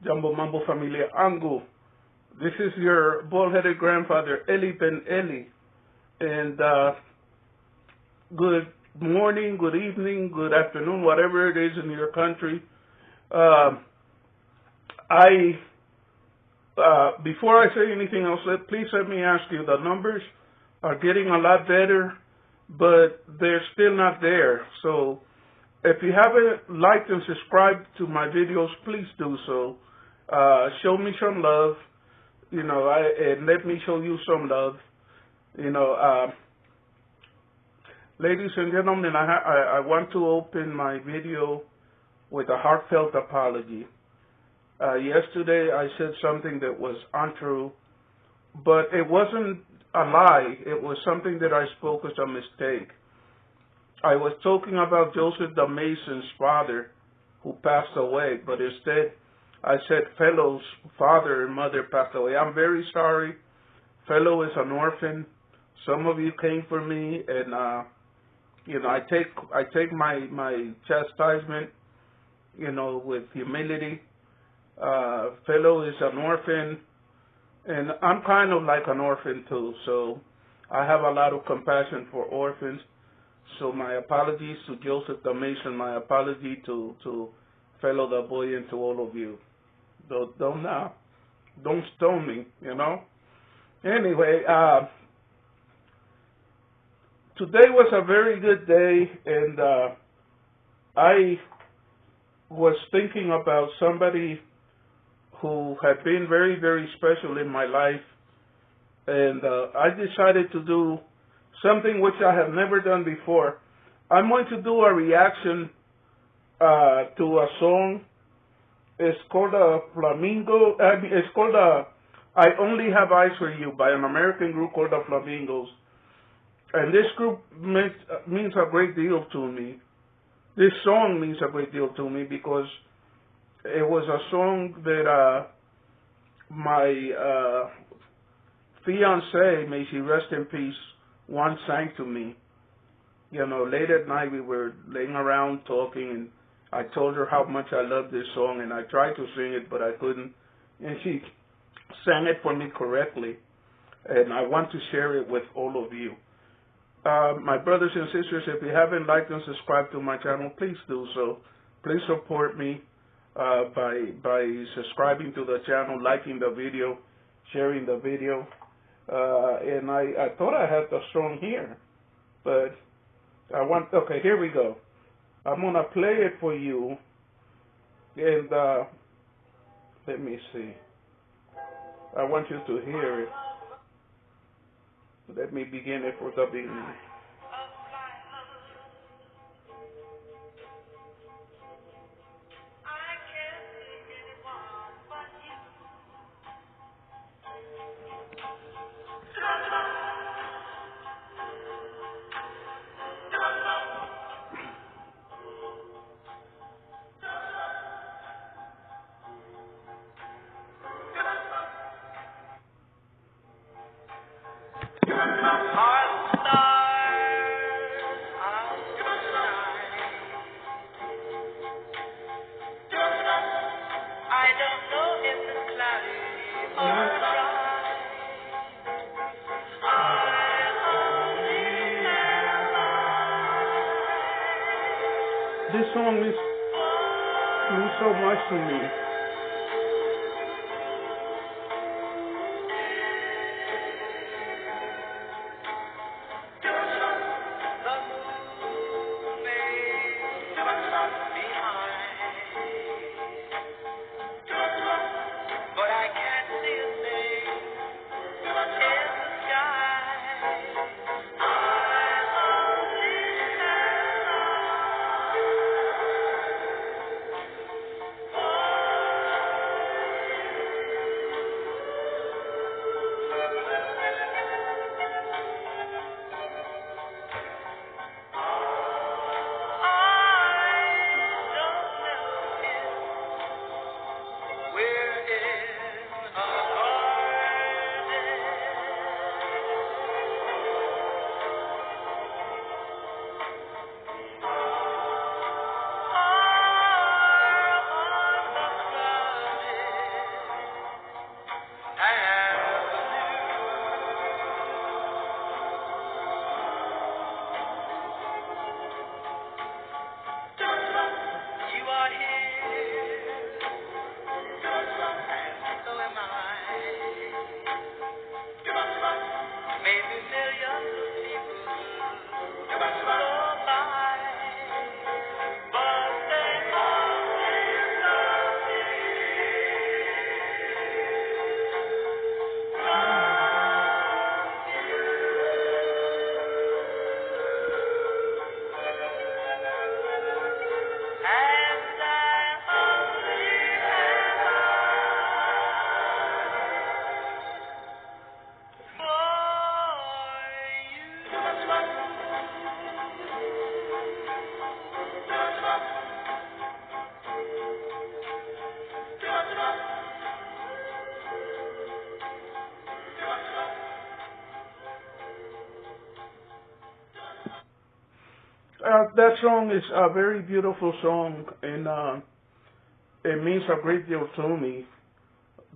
Jumbo Mambo Familia Angu. This is your bald-headed grandfather, Eli-Ben-Eli. And good morning, good evening, good afternoon, whatever it is in your country. Before I say anything else, please let me ask you, the numbers are getting a lot better, but they're still not there. So if you haven't liked and subscribed to my videos, please do so. Show me some love, and let me show you some love. Ladies and gentlemen, I want to open my video with a heartfelt apology. Yesterday I said something that was untrue, but it wasn't a lie. It was something that I spoke as a mistake. I was talking about Joseph the Mason's father who passed away, but instead I said Fellow's father and mother passed away. I'm very sorry. Fellow is an orphan. Some of you came for me, and I take my chastisement, with humility. Fellow is an orphan, and I'm kind of like an orphan too, so I have a lot of compassion for orphans. So my apologies to Joseph the Mason, my apology to Fellow the boy, and to all of you. Don't stone me, Anyway, today was a very good day, and I was thinking about somebody who had been very, very special in my life, and I decided to do something which I have never done before. I'm going to do a reaction to a song. It's called Flamingo. It's called I Only Have Eyes for You by an American group called the Flamingos. And this group means a great deal to me. This song means a great deal to me because it was a song that my fiancée, may she rest in peace, once sang to me. Late at night we were laying around talking, and I told her how much I loved this song, and I tried to sing it, but I couldn't. And she sang it for me correctly, and I want to share it with all of you. My brothers and sisters, if you haven't liked and subscribed to my channel, please do so. Please support me by subscribing to the channel, liking the video, sharing the video. And I thought I had the song here, but okay, here we go. I'm going to play it for you, and let me see. I want you to hear it. Let me begin it for the beginning. This song means so much to me. That song is a very beautiful song, and it means a great deal to me.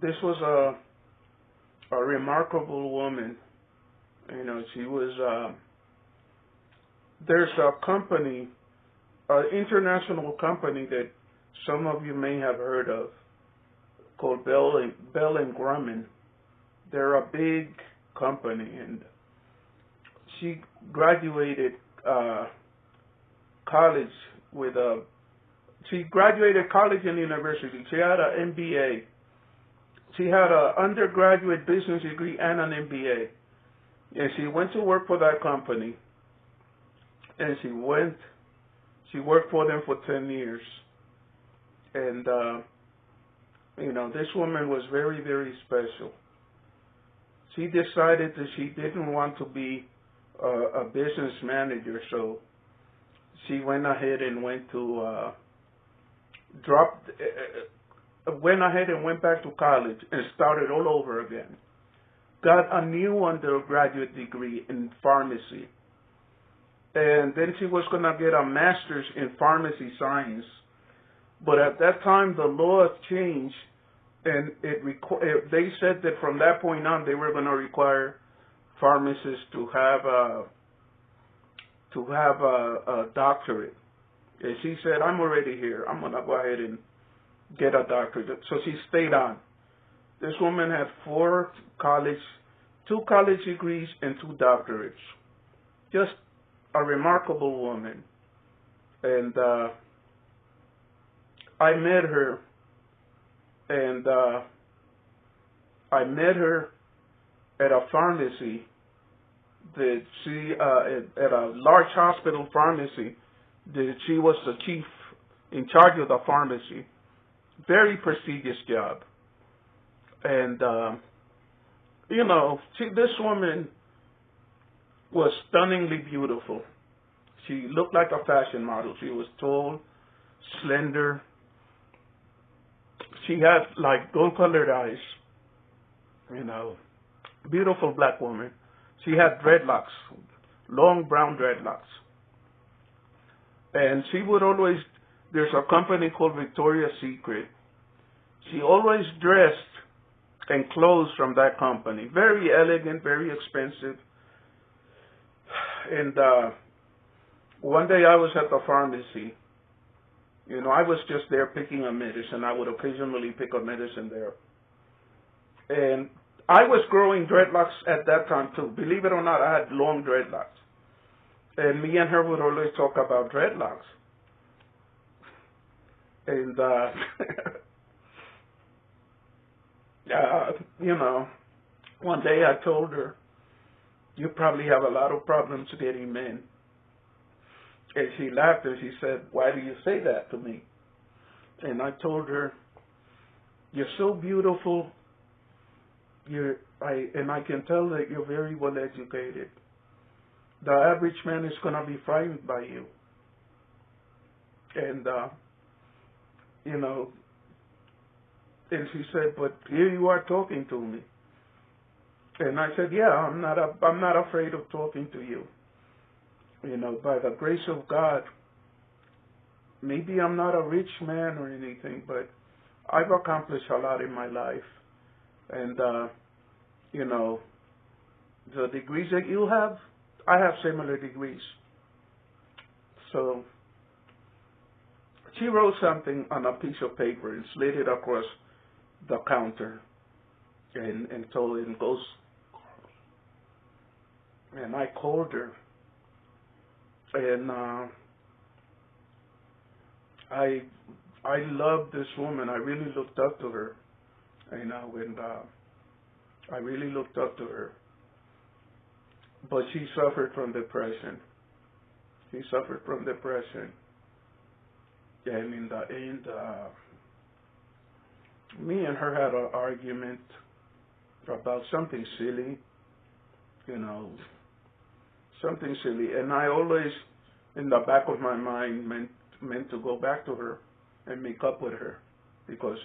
This was a remarkable woman. You know, she was. There's a company, an international company that some of you may have heard of, called Bell and Grumman. They're a big company, and she graduated college with a. She graduated college and university. She had an MBA. She had an undergraduate business degree and an MBA, and she went to work for that company. And she worked for them for 10 years. And, you know, this woman was very, very special. She decided that she didn't want to be a business manager, so she went ahead and went back to college and started all over again. Got a new undergraduate degree in pharmacy. And then she was going to get a master's in pharmacy science. But at that time, the law changed, and they said that from that point on, they were going to require pharmacists to have a doctorate. And she said, I'm already here. I'm going to go ahead and get a doctorate. So she stayed on. This woman had 2 college degrees and 2 doctorates. Just a remarkable woman. And I met her, and I met her at a pharmacy that she, at a large hospital pharmacy, that she was the chief in charge of the pharmacy. Very prestigious job. And, you know, this woman was stunningly beautiful. She looked like a fashion model. She was tall, slender. She had like gold-colored eyes, you know, beautiful black woman. She had dreadlocks, long brown dreadlocks. And she would always, there's a company called Victoria's Secret. She always dressed in clothes from that company. Very elegant, very expensive. And one day I was at the pharmacy. You know, I was just there picking a medicine. I would occasionally pick a medicine there. And I was growing dreadlocks at that time too. Believe it or not, I had long dreadlocks. And me and her would always talk about dreadlocks. And, you know, one day I told her, you probably have a lot of problems getting men. And she laughed and she said, why do you say that to me? And I told her, you're so beautiful. And I can tell that you're very well educated. The average man is going to be frightened by you. And, you know, and she said, but here you are talking to me. And I said, yeah, I'm not afraid of talking to you. You know, by the grace of God, maybe I'm not a rich man or anything, but I've accomplished a lot in my life. And, you know, the degrees that you have, I have similar degrees. So she wrote something on a piece of paper and slid it across the counter and told it, and goes, and I called her, and I loved this woman. I really looked up to her, you know, and I really looked up to her. But she suffered from depression. She suffered from depression. And in the end, me and her had an argument about something silly, you know, something silly. And I always, in the back of my mind, meant to go back to her and make up with her. Because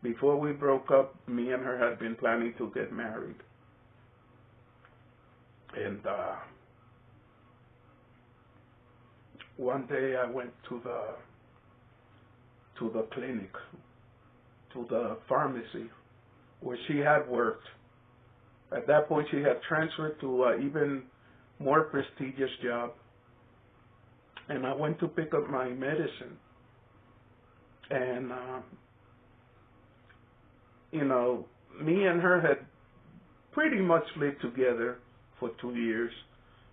before we broke up, me and her had been planning to get married. And one day I went to the clinic, to the pharmacy where she had worked. At that point, she had transferred to an even more prestigious job. And I went to pick up my medicine. And, me and her had pretty much lived together for 2 years,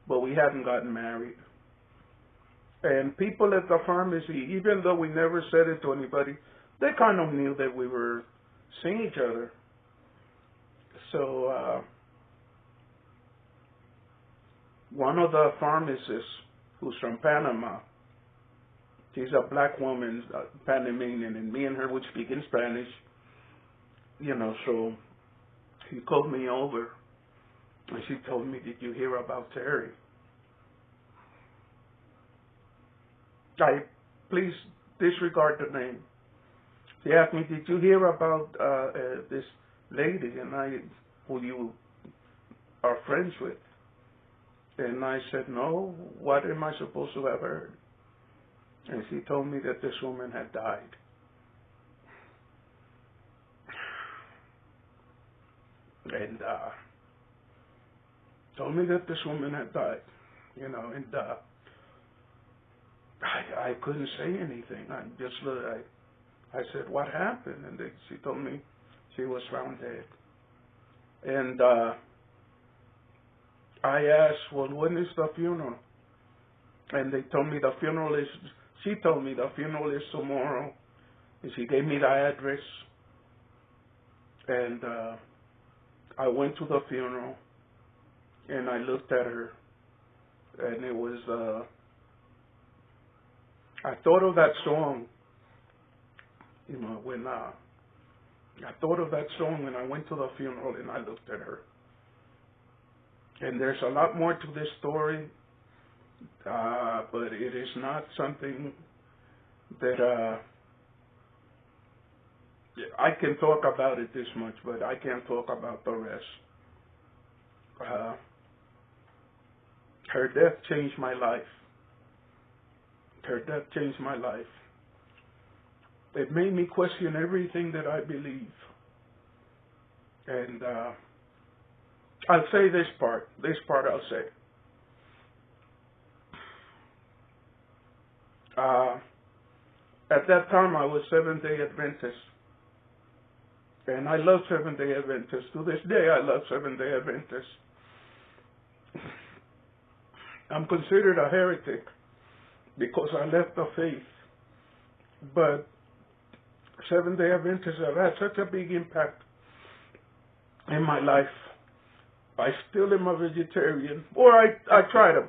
but we hadn't gotten married. And people at the pharmacy, even though we never said it to anybody, they kind of knew that we were seeing each other. So one of the pharmacists, who's from Panama, she's a black woman, Panamanian, and me and her would speak in Spanish, so he called me over, and she told me, "Did you hear about Terry?" Please disregard the name. She asked me, "Did you hear about this lady who you are friends with?" And I said, "No, what am I supposed to have heard?" And she told me that this woman had died. And told me that this woman had died, and I couldn't say anything. I said, "What happened?" And she told me she was found dead. And I asked, "Well, when is the funeral?" And she told me the funeral is tomorrow. And she gave me the address. And I went to the funeral, and I looked at her, and it was, I thought of that song, when I thought of that song when I went to the funeral and I looked at her. And there's a lot more to this story, but it is not something that I can talk about it this much, but I can't talk about the rest. Her death changed my life. Her death changed my life. It made me question everything that I believe. And I'll say this part. This part I'll say. At that time, I was Seventh-day Adventist. And I love Seventh-day Adventists. To this day, I love Seventh-day Adventists. I'm considered a heretic because I left the faith. But Seventh-day Adventists have had such a big impact in my life. I still am a vegetarian, or I try to.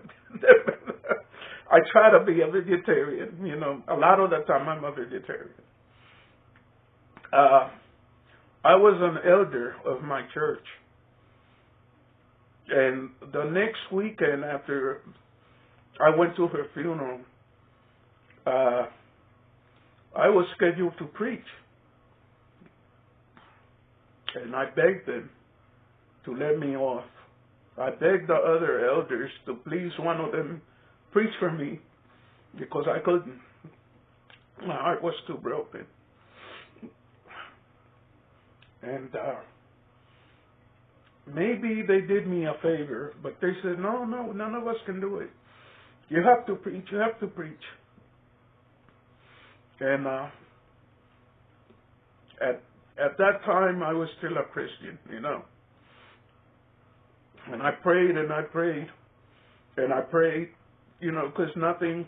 I try to be a vegetarian. A lot of the time I'm a vegetarian. I was an elder of my church, and the next weekend after I went to her funeral, I was scheduled to preach, and I begged them to let me off. I begged the other elders to please one of them preach for me because I couldn't. My heart was too broken. And maybe they did me a favor, but they said, no, none of us can do it. You have to preach. You have to preach. And at that time, I was still a Christian, And I prayed and I prayed and I prayed, because nothing.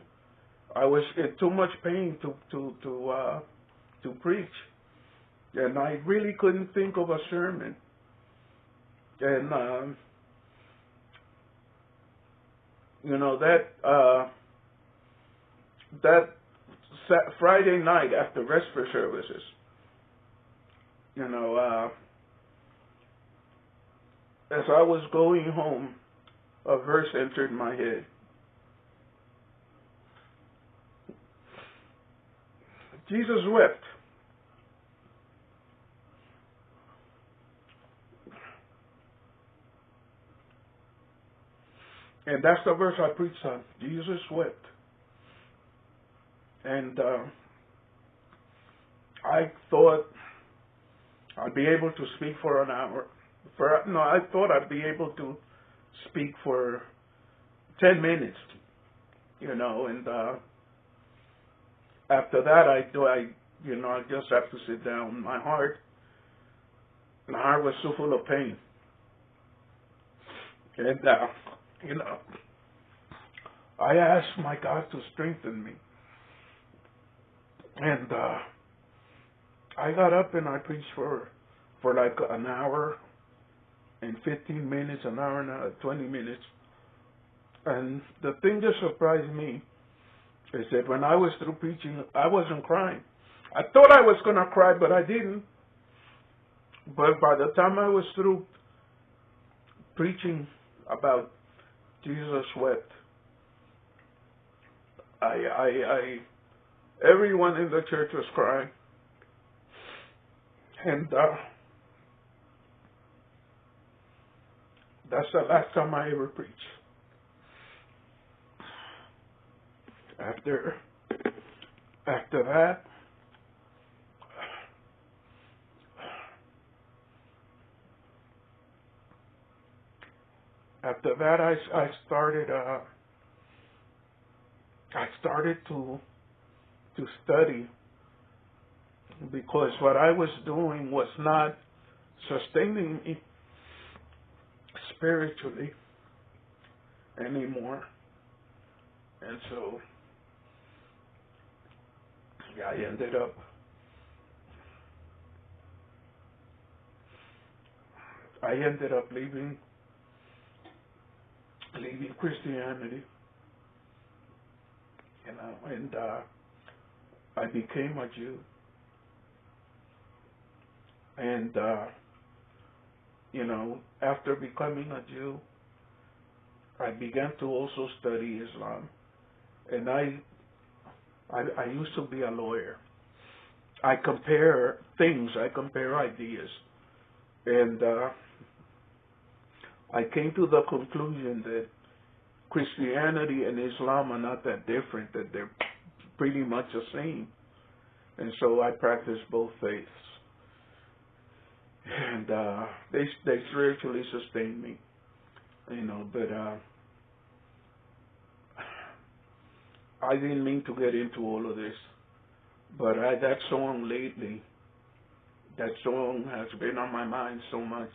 I was in too much pain to preach, and I really couldn't think of a sermon. And that Friday night after vesper services, as I was going home, a verse entered my head. Jesus wept. And that's the verse I preached on. Jesus wept. And I thought I'd be able to speak for an hour. I thought I'd be able to speak for 10 minutes, and after that I just have to sit down. My heart was so full of pain. And, I asked my God to strengthen me. And I got up and I preached for like an hour and 15 minutes, an hour and 20 minutes. And the thing that surprised me is that when I was through preaching, I wasn't crying. I thought I was going to cry, but I didn't. But by the time I was through preaching about Jesus wept, everyone in the church was crying. And that's the last time I ever preached. After that, I started to study, because what I was doing was not sustaining me spiritually anymore. And so I ended up leaving Christianity, and I became a Jew. And after becoming a Jew, I began to also study Islam. And I used to be a lawyer. I compare things, I compare ideas. And I came to the conclusion that Christianity and Islam are not that different, that they're pretty much the same. And so I practice both faiths. And they spiritually sustain me, but I didn't mean to get into all of this. But that song lately, that song has been on my mind so much.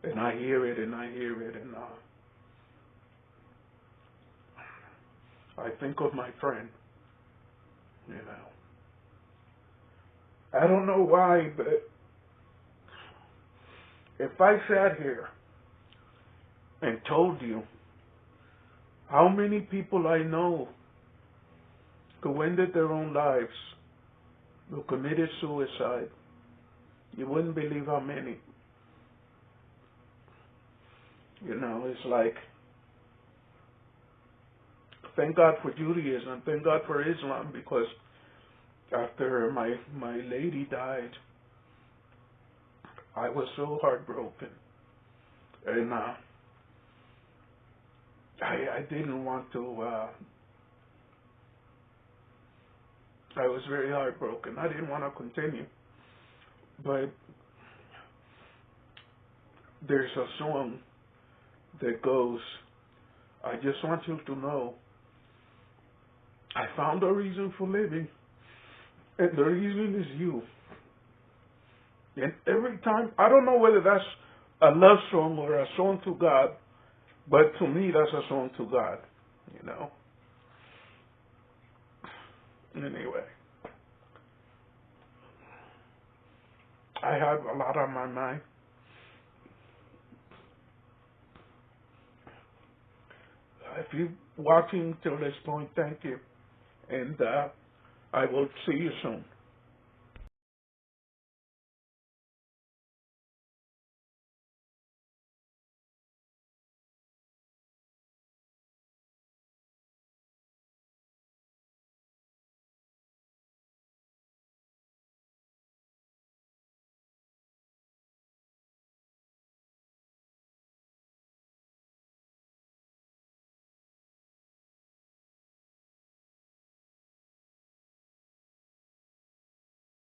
And I hear it, and I think of my friend, I don't know why, but if I sat here and told you how many people I know who ended their own lives, who committed suicide, you wouldn't believe how many. It's like, thank God for Judaism, thank God for Islam, because after my lady died, I was so heartbroken. And I didn't want to, I was very heartbroken. I didn't want to continue. But there's a song that goes, I just want you to know, I found a reason for living, and the reason is you. And every time, I don't know whether that's a love song or a song to God, but to me, that's a song to God, Anyway, I have a lot on my mind. If you're watching till this point, thank you. And I will see you soon.